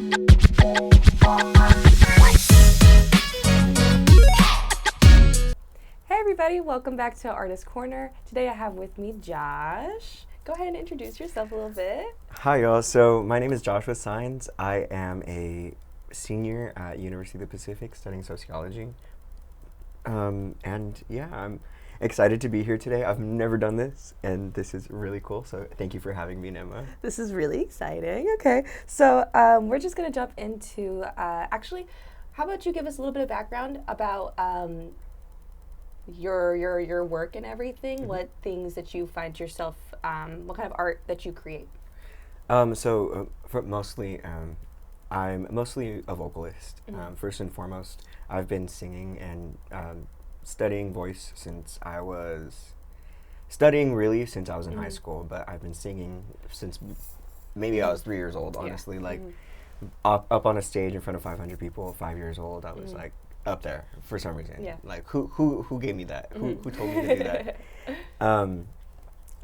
Hey everybody, welcome back to Artist Corner. Today I have with me Josh. Go ahead and introduce yourself a little bit. Hi y'all, so my name is Joshua Sines. I am a senior at University of the Pacific studying sociology. And yeah, I'm excited to be here today. I've never done this and this is really cool, so thank you for having me, Emma. This is really exciting. Okay, so we're just gonna jump into, actually, how about you give us a little bit of background about your work and everything, what things that you find yourself, what kind of art that you create? I'm mostly a vocalist. First and foremost, I've been singing and studying voice since I was in high school, but I've been singing since maybe I was 3 years old, honestly. Up on a stage in front of 500 people, 5 years old, I was like up there for some reason. Yeah. Like who gave me that? Who told me to do that?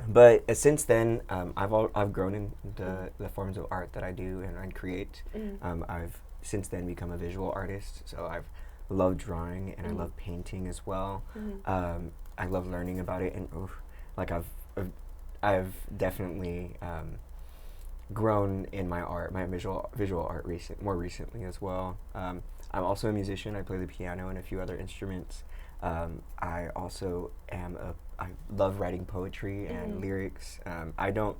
But since then, I've grown in the forms of art that I do and create. I've since then become a visual artist, so I've loved drawing and I love painting as well. I love learning about it, and I've definitely grown in my art, my visual art more recently as well. I'm also a musician. I play the piano and a few other instruments. I also I love writing poetry and lyrics. I don't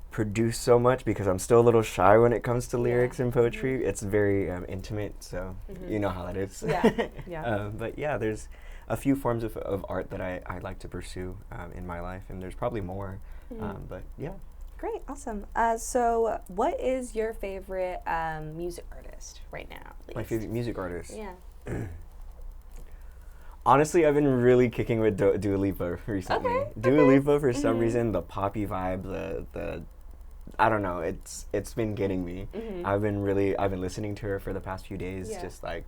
produce so much because I'm still a little shy when it comes to lyrics and poetry. It's very intimate, so you know how that is. Yeah. But yeah, there's a few forms of art that I like to pursue in my life, and there's probably more. But yeah. Great, awesome. So what is your favorite music artist right now? At least? My favorite music artist. Yeah. Honestly, I've been really kicking with Dua Lipa recently. Okay, Dua Lipa, for some reason, the poppy vibe, the I don't know, it's been getting me. I've been listening to her for the past few days, just like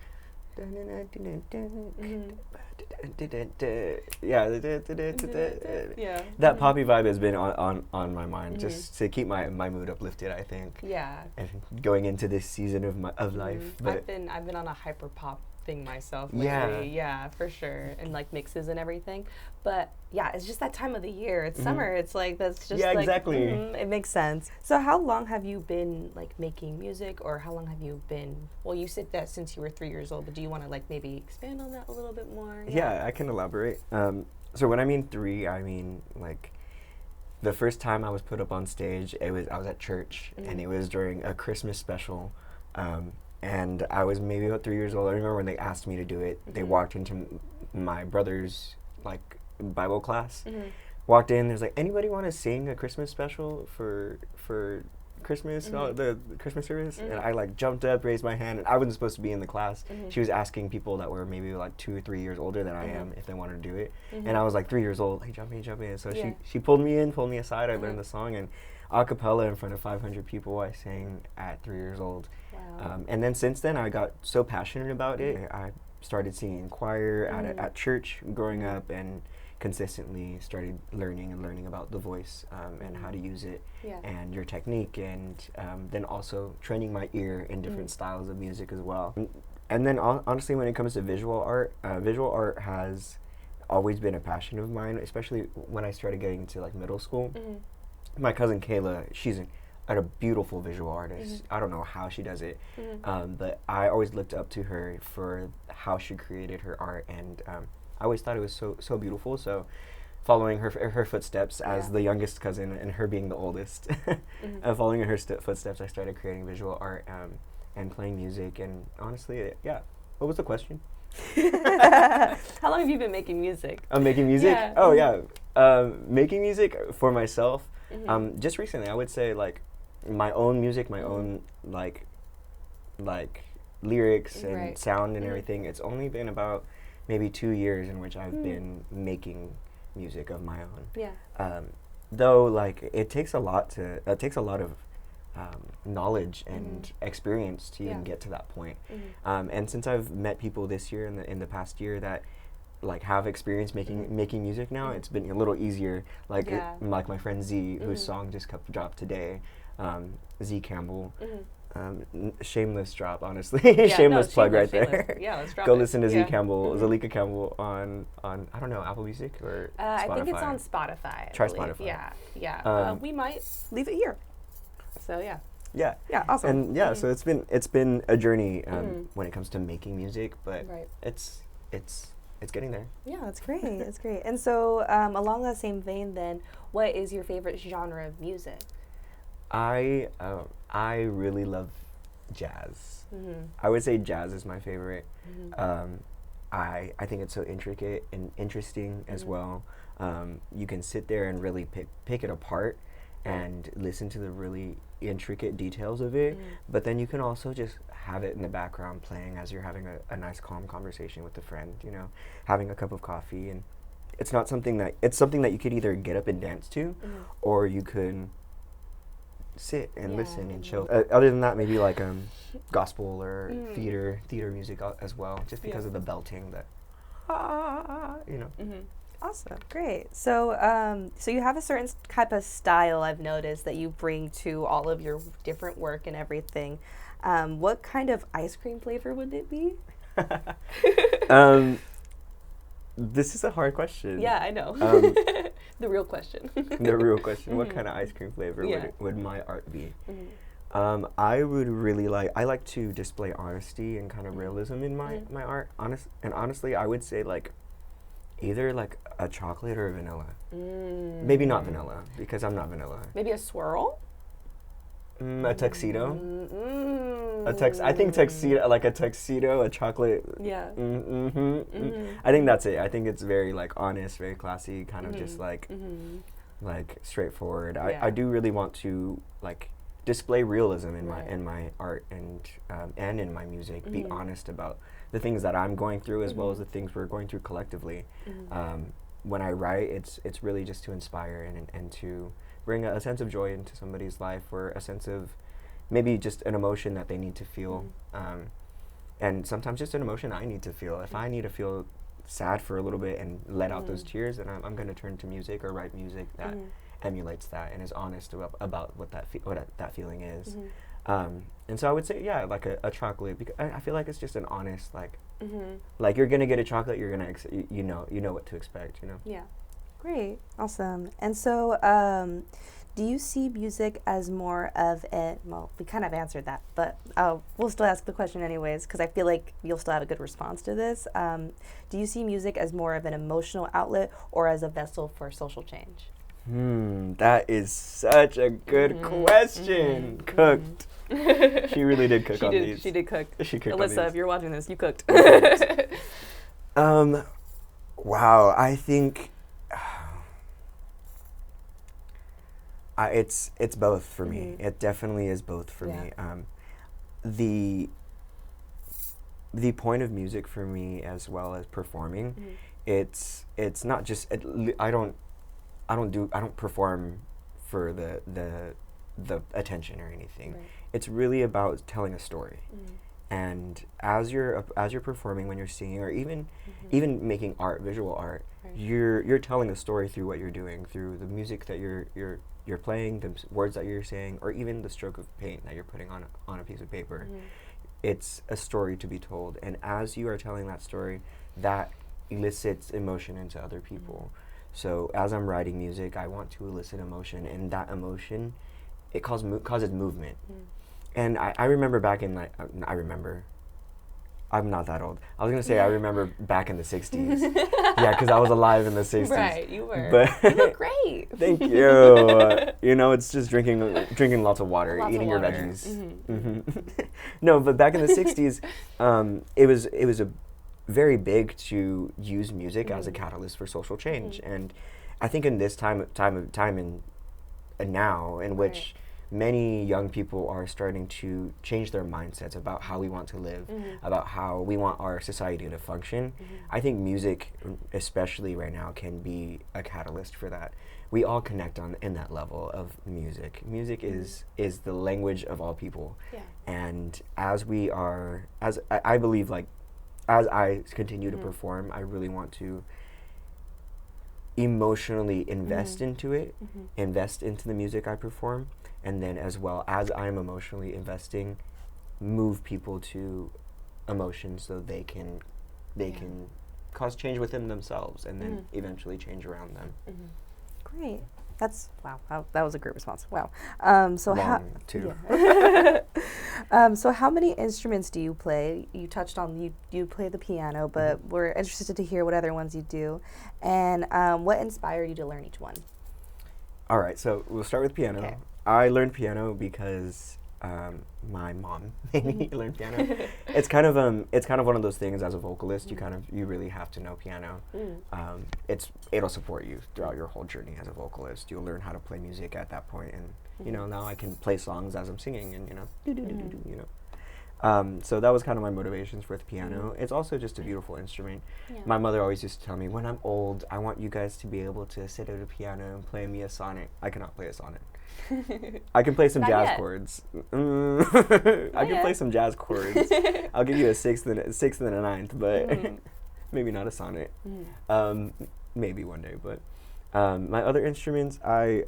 that poppy vibe has been on my mind, just to keep my mood uplifted, I think. Yeah. And going into this season of life. But I've been on a hyper pop thing myself lately. Yeah, for sure. And like mixes and everything. But yeah, it's just that time of the year. It's summer. It's like that's just like exactly. It makes sense. So how long have you been like making music, or how long have you been, well, you said that since you were 3 years old, but do you want to like maybe expand on that a little bit more? Yeah, I can elaborate. So when I mean 3, I mean like the first time I was put up on stage, I was at church, and it was during a Christmas special. And I was maybe about 3 years old. I remember when they asked me to do it. They walked into my brother's like Bible class. Walked in. There's like, anybody want to sing a Christmas special for Christmas, the Christmas service? And I like jumped up, raised my hand, and I wasn't supposed to be in the class. She was asking people that were maybe like 2 or 3 years older than I am if they wanted to do it. And I was like 3 years old. Hey, jump in. So she pulled me aside. I learned the song, and a cappella in front of 500 people, I sang at 3 years old. Wow. And then since then, I got so passionate about it. I started singing in choir at church growing up, and consistently started learning about the voice and how to use it and your technique, and then also training my ear in different styles of music as well. And then honestly, when it comes to visual art has always been a passion of mine, especially when I started getting into like middle school. My cousin Kayla, she's a beautiful visual artist. I don't know how she does it, but I always looked up to her for how she created her art, and I always thought it was so beautiful. So following her footsteps as the youngest cousin, and her being the oldest, and following in her footsteps, I started creating visual art and playing music. And honestly, what was the question? How long have you been making music? I'm making music? Yeah. Oh yeah, making music for myself. Just recently, I would say like my own music, my own like lyrics and sound and everything. It's only been about maybe 2 years in which I've been making music of my own. Yeah. Though like it takes a lot of knowledge and experience to even get to that point. And since I've met people this year in the past year that like have experience making music now, it's been a little easier. Like like my friend Z, whose song just dropped today, Z Campbell. Shameless drop, honestly. Yeah, Shameless no, plug shameless, right shameless. there. Yeah, let's drop Go it. listen to Yeah. Zalika Campbell on I don't know, Apple Music or Spotify. I think it's on Spotify. Try believe. Spotify. Yeah, yeah. We might leave it here. So yeah. Yeah. Yeah, awesome. And yeah, so it's been a journey when it comes to making music, but it's getting there. Yeah, that's great. That's great. And so along that same vein, then, what is your favorite genre of music? I really love jazz. I would say jazz is my favorite. I think it's so intricate and interesting as well. You can sit there and really pick it apart and listen to the really intricate details of it, but then you can also just have it in the background playing as you're having a nice calm conversation with a friend, you know, having a cup of coffee. And it's something that you could either get up and dance to, or you could sit and listen and chill. Other than that, maybe like gospel or theater music as well, just because of the belting that you know. Awesome, great. So so you have a certain type of style, I've noticed, that you bring to all of your different work and everything. What kind of ice cream flavor would it be? This is a hard question. Yeah, I know. The real question. The real question. What kind of ice cream flavor would my art be? I would really I like to display honesty and kind of realism in my art. Honestly, I would say like either like a chocolate or a vanilla. Maybe not vanilla, because I'm not vanilla. Maybe a swirl? A tuxedo. I think tuxedo, like a tuxedo, a chocolate. Yeah. I think that's it. I think it's very like honest, very classy, kind of just like straightforward. I do really want to like display realism in my art and in my music. Be honest about the things that I'm going through as well as the things we're going through collectively. When I write, it's really just to inspire and to bring a sense of joy into somebody's life, or a sense of maybe just an emotion that they need to feel. And sometimes just an emotion I need to feel. If I need to feel sad for a little bit and let out those tears, then I'm going to turn to music or write music that emulates that and is honest about what that feeling is. And so I would say, yeah, like a chocolate, because I feel like it's just an honest, like you're going to get a chocolate, you're going to, you know what to expect, you know? Yeah. Great. Awesome. And so do you see music as more of well, we kind of answered that, but we'll still ask the question anyways, because I feel like you'll still have a good response to this. Do you see music as more of an emotional outlet or as a vessel for social change? That is such a good question. Cooked. She really did cook on these. She did cook. She cooked Alyssa, if you're watching this, you cooked. Wow, I think it's both for me. It definitely is both for me. The point of music for me, as well as performing, it's not just I don't perform for the attention or anything. Right. It's really about telling a story. And as you're performing, when you're singing, or even making art, visual art, you're telling a story through what you're doing, through the music that you're playing, the words that you're saying, or even the stroke of paint that you're putting on a piece of paper. It's a story to be told, and as you are telling that story, that elicits emotion into other people. So as I'm writing music, I want to elicit emotion, and that emotion, it causes movement. And I remember back in I'm not that old. I was going to say I remember back in the 60s. Yeah, because I was alive in the 60s. Right, you were. But you look great. Thank you. You know, it's just drinking lots of water, eating your veggies. No, but back in the 60s, it was a very big to use music as a catalyst for social change. And I think in this time and now, in which many young people are starting to change their mindsets about how we want to live, about how we want our society to function. I think music, especially right now, can be a catalyst for that. We all connect in that level of music. Music is the language of all people. Yeah. And I believe, like, as I continue to perform, I really want to emotionally invest into it, invest into the music I perform, and then as well as I'm emotionally investing, move people to emotion so they can cause change within themselves and then eventually change around them. Great. That's wow. That was a great response. Wow. So so how many instruments do you play? You touched on you play the piano, but we're interested to hear what other ones you do, and what inspired you to learn each one? All right, so we'll start with piano. Okay. I learned piano because my mom made me learn piano. It's kind of one of those things as a vocalist. You really have to know piano. It'll support you throughout your whole journey as a vocalist. You'll learn how to play music at that point, and now I can play songs as I'm singing, and so that was kind of my motivations with piano. It's also just a beautiful instrument. My mother always used to tell me, when I'm old, I want you guys to be able to sit at a piano and play me a sonnet. I cannot play a sonnet. I can play some jazz chords. I can play some jazz chords. I'll give you a sixth and a ninth, but maybe not a sonnet. Maybe one day, but my other instruments, I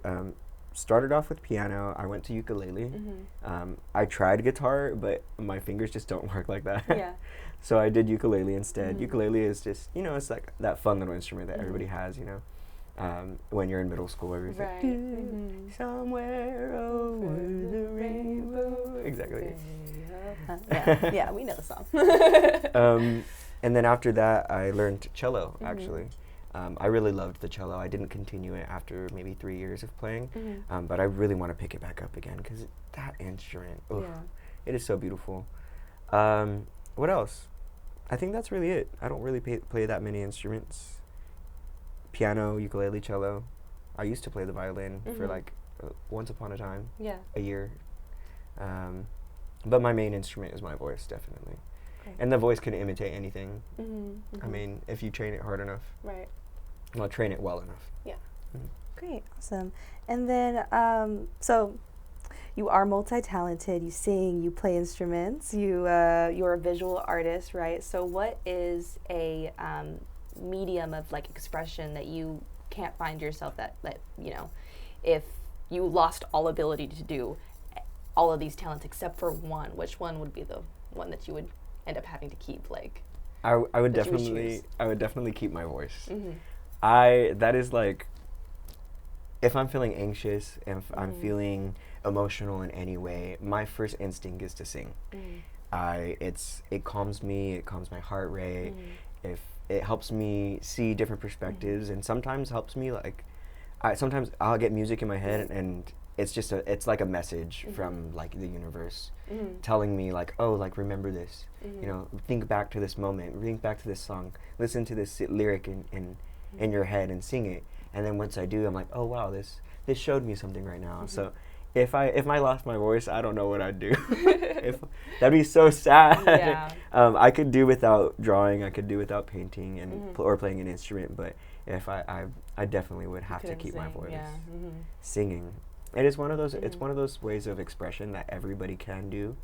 started off with piano. I went to ukulele. I tried guitar, but my fingers just don't work like that. So I did ukulele instead. Ukulele is just, it's like that fun little instrument that everybody has, when you're in middle school, everything. Somewhere over the rainbow. Exactly. Yeah, we know the song. And then after that, I learned cello, actually. I really loved the cello. I didn't continue it after maybe 3 years of playing, but I really want to pick it back up again because that instrument, it is so beautiful. What else? I think that's really it. I don't really play that many instruments. Piano, ukulele, cello. I used to play the violin for like once upon a time, a year. But my main instrument is my voice, definitely. And the voice can imitate anything. I mean, if you train it hard enough. Right. Well, train it well enough. Great, awesome. And then, so you are multi-talented. You sing, you play instruments. You're a visual artist, right? So what is a medium of like expression that you can't find yourself that if you lost all ability to do all of these talents except for one, which one would be the one that you would end up having to keep? Like, I would definitely keep my voice. That is like, if I'm feeling anxious, if I'm feeling emotional in any way, my first instinct is to sing. It calms me, it calms my heart rate. If it helps me see different perspectives, and sometimes helps me sometimes I'll get music in my head and it's like a message from like the universe telling me like, oh, like remember this, think back to this moment, think back to this song, listen to this lyric in your head and sing it. And then once I do, I'm like, oh wow, this showed me something right now. So if I lost my voice, I don't know what I'd do. That'd be so sad. I could do without drawing. I could do without painting and or playing an instrument. But if I definitely would have to keep my voice. Singing. It is one of those. It's one of those ways of expression that everybody can do,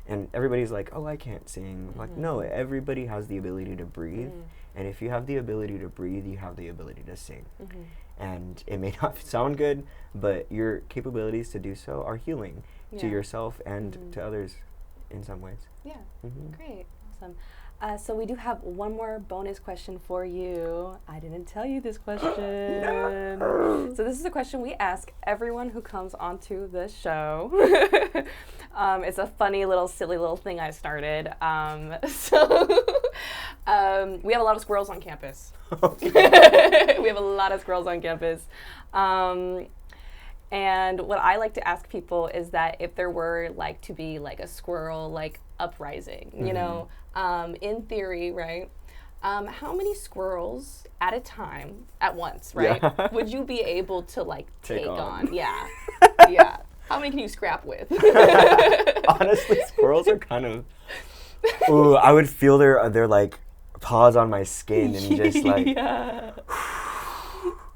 and everybody's like, "Oh, I can't sing." Like, no, everybody has the ability to breathe, and if you have the ability to breathe, you have the ability to sing. And it may not sound good, but your capabilities to do so are healing to yourself and to others in some ways. Great, awesome. So we do have one more bonus question for you. I didn't tell you this question. No. So this is a question we ask everyone who comes onto the show. It's a funny little, silly little thing I started. We have a lot of squirrels on campus. We have a lot of squirrels on campus. And what I like to ask people is that if there were like to be like a squirrel like uprising, in theory, right? How many squirrels at a time, at once, right? Would you be able to like take on? Yeah. How many can you scrap with? Honestly, squirrels are kind of. Ooh, I would feel their like paws on my skin and just like.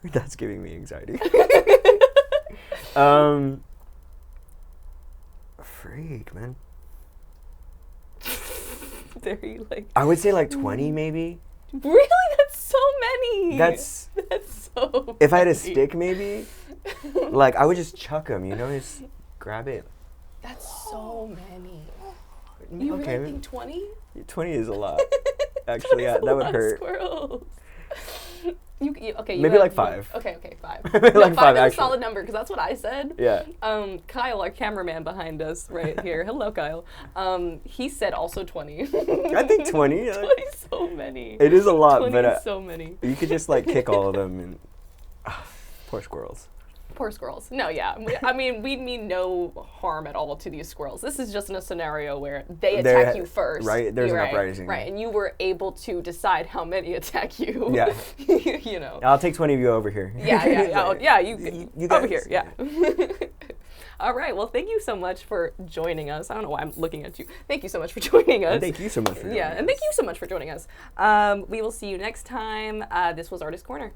That's giving me anxiety. Freak, man. Very like. I would say like 20 maybe. Really? That's so many. That's so so If I had a many. stick, maybe, like, I would just chuck them, you know, just grab it. That's so many. You Okay, really think 20? 20 is a lot. Actually, yeah, that would hurt. Squirrels. Okay. Maybe like 5. Okay, 5. Maybe No, like 5 is actually. a solid number because that's what I said. Yeah. Kyle, our cameraman behind us right here. Hello, Kyle. He said also 20. I think 20. 20 is so many. It is a lot, 20 but is so many. you could just like kick all of them and poor squirrels. Poor squirrels. No, yeah. I mean, we mean no harm at all to these squirrels. This is just in a scenario where they attack you first. Right, there's an right, uprising. Right, and you were able to decide how many attack you. Yeah. You know. I'll take 20 of you over here. Yeah, You over guys. here, yeah. All right, well, thank you so much for joining us. I don't know why I'm looking at you. Thank you so much for joining us. And thank you so much for joining and us. thank you so much for joining us. We will see you next time. This was Artist Corner.